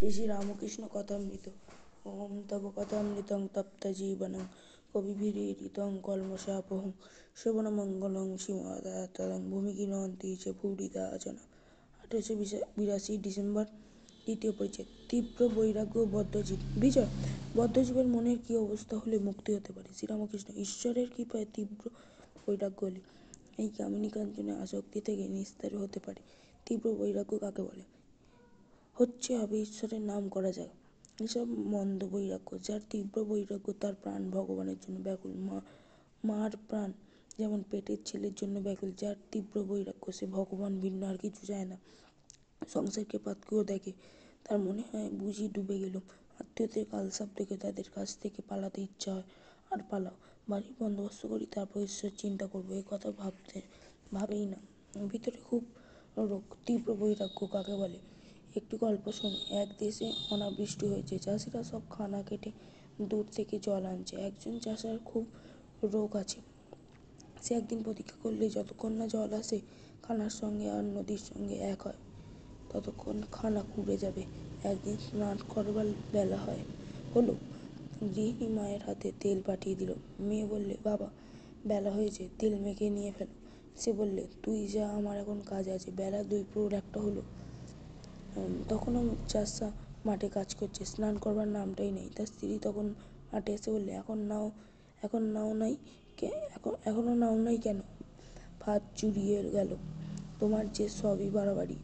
শ্রী শ্রী রামকৃষ্ণ কথামৃত। ওম তব কথামৃতং তপ্ত জীবনং কবিভিরীরিতং কলমশাপহং শ্রবণমঙ্গলং শ্রীমদাততং ভূমিগীনন্তি চ ভূরিদা জনা। 1882 ডিসেম্বর। দ্বিতীয় পরিচ্ছেদ। তীব্র বৈরাগ্য বদ্ধজীব। বিজয়, বদ্ধজীবের মনের কি অবস্থা হলে মুক্তি হতে পারে? শ্রীরামকৃষ্ণ। ঈশ্বরের কৃপায় তীব্র বৈরাগ্য হলে এই কামিনী কাঞ্চনে আসক্তি থেকে নিস্তার হতে পারে। তীব্র বৈরাগ্য কাকে বলে? হবে ঈশ্বরের নাম করা যায়, এসব মন্দ বৈরাগ্য। যার তীব্র বৈরাগ্য তার প্রাণ ভগবানের জন্য ব্যাকুল। মার প্রাণ যেমন পেটের ছেলের জন্য ব্যাকুল। যার তীব্র বৈরাগ্য সে ভগবান ভিন্ন আর কিছু চায় না। সংসারকে পাতকুয়ো দেখে, তার মনে হয় বুঝি ডুবে গেলুম। আত্মীয়দের কালসাপ দেখে তাদের কাছ থেকে পালাতে ইচ্ছা হয়, আর পালাও। বাড়ির বন্দোবস্ত করি, তারপর ঈশ্বর চিন্তা করবো, এ কথা ভাবেই না। ভিতরে খুব রোগ। তীব্র বৈরাগ্য কাকে বলে? একটি গল্প শুনি। এক দেশে অনাবৃষ্টি হয়েছে। চাষিরা সব খানা কেটে দূর থেকে জল আনছে। একজন চাষার খুব রোগ আছে। সে একদিন প্রতিজ্ঞা করলে যতক্ষণ না জল আসে খানার সঙ্গে আর নদীর সঙ্গে এক হয়, ততক্ষণ খানা কুড়ে যাবে। একদিন স্নান করবার বেলা হলো। গৃহিণী মায়ের হাতে তেল পাঠিয়ে দিল। মেয়ে বললে, বাবা, বেলা হয়েছে, তেল মেখে নিয়ে ফেলো। সে বললে, তুই যা, আমার এখন কাজ আছে। বেলা 2 প্রহর 1টা হলো। তখনও চাষা মাঠে কাজ করছে, স্নান করবার নামটাই নেই। তার স্ত্রী তখন মাঠে এসে বললে, এখনো নাও নাই কেন? ভাত চুরিয়ে গেল। তোমার যে সবই বাড়াবাড়ি।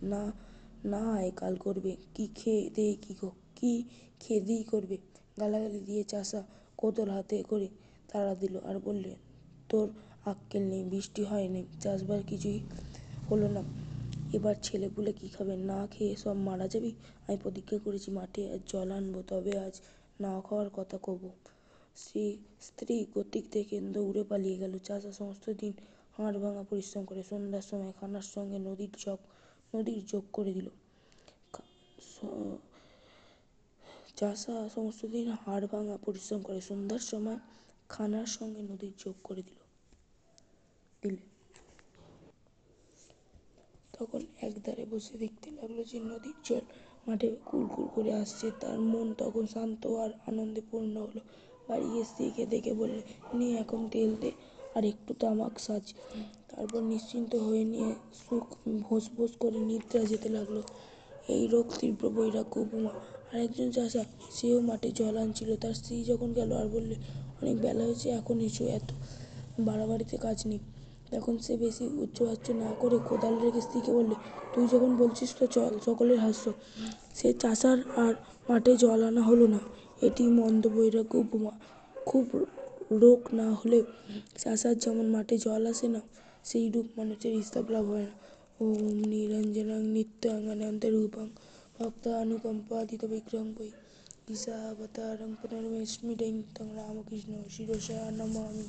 না আয় কাল করবে কি? খেয়ে দেই করবে? গালাগালি দিয়ে চাষা কোদাল হাতে করে তাড়া দিল আর বললে, তোর আক্কেল নেই, বৃষ্টি হয়নি, চাষবাস কিছুই হলো না, এবার ছেলেপুলে কি খাবে? না খেয়ে সব মারা যাবি। আমি প্রতিজ্ঞা করেছি মাঠে আজ জল আনবো, তবে আজ না খাওয়ার কথা কব। স্ত্রী কর্তৃক থেকে দৌড়ে পালিয়ে গেল। চাষা সমস্ত দিন হাড় ভাঙা পরিশ্রম করে সন্ধ্যার সময় খানার সঙ্গে নদীর যোগ করে দিল। চাষা সমস্ত দিন হাড় ভাঙা পরিশ্রম করে সন্ধ্যার সময় খানার সঙ্গে নদীর যোগ করে দিলে। তখন একধারে বসে দেখতে লাগলো যে নদীর জল মাঠে কুলকুল করে আসছে। তার মন তখন শান্ত আর আনন্দে পূর্ণ হলো। বাড়ি গিয়ে স্ত্রীকে দেখে বললে, নে এখন তেল দে আর একটু তামাক সাজ। তারপর নিশ্চিন্ত হয়ে নিয়ে সুখ ভোঁস করে নিদ্রা যেতে লাগলো। এই রোগ তীব্র বৈরাগ্য উপমা। আর একজন চাষা, সেও মাঠে জল আনছিল। তার স্ত্রী যখন গেল আর বললে, অনেক বেলা হয়েছে, এখন এসো, এত বাড়াবাড়িতে কাজ নেই। তখন সে বেশি উচ্চবাচ্য না করে কোদাল রেখে স্ত্রীকে বললে, তুই যখন বলছিস তো চল। সকলের হাস্য। সে চাষার আর মাঠে জল আনা হলো না। এটি মন্দ বৈরাগ্য উপমা। খুব রোগ না হলে চাষার যেমন মাঠে জল আসে না, সেইরূপ মানুষের স্তব লাভ হয় না। ওম নিরঞ্জনং নিত্যাঙ্গনান্তরূপং ভক্তানুকম্পাদিত বিগ্রহং পৈ ঈশাবতারং পুনর্মস্মিডং তং রামকৃষ্ণ শিরসা নমামি।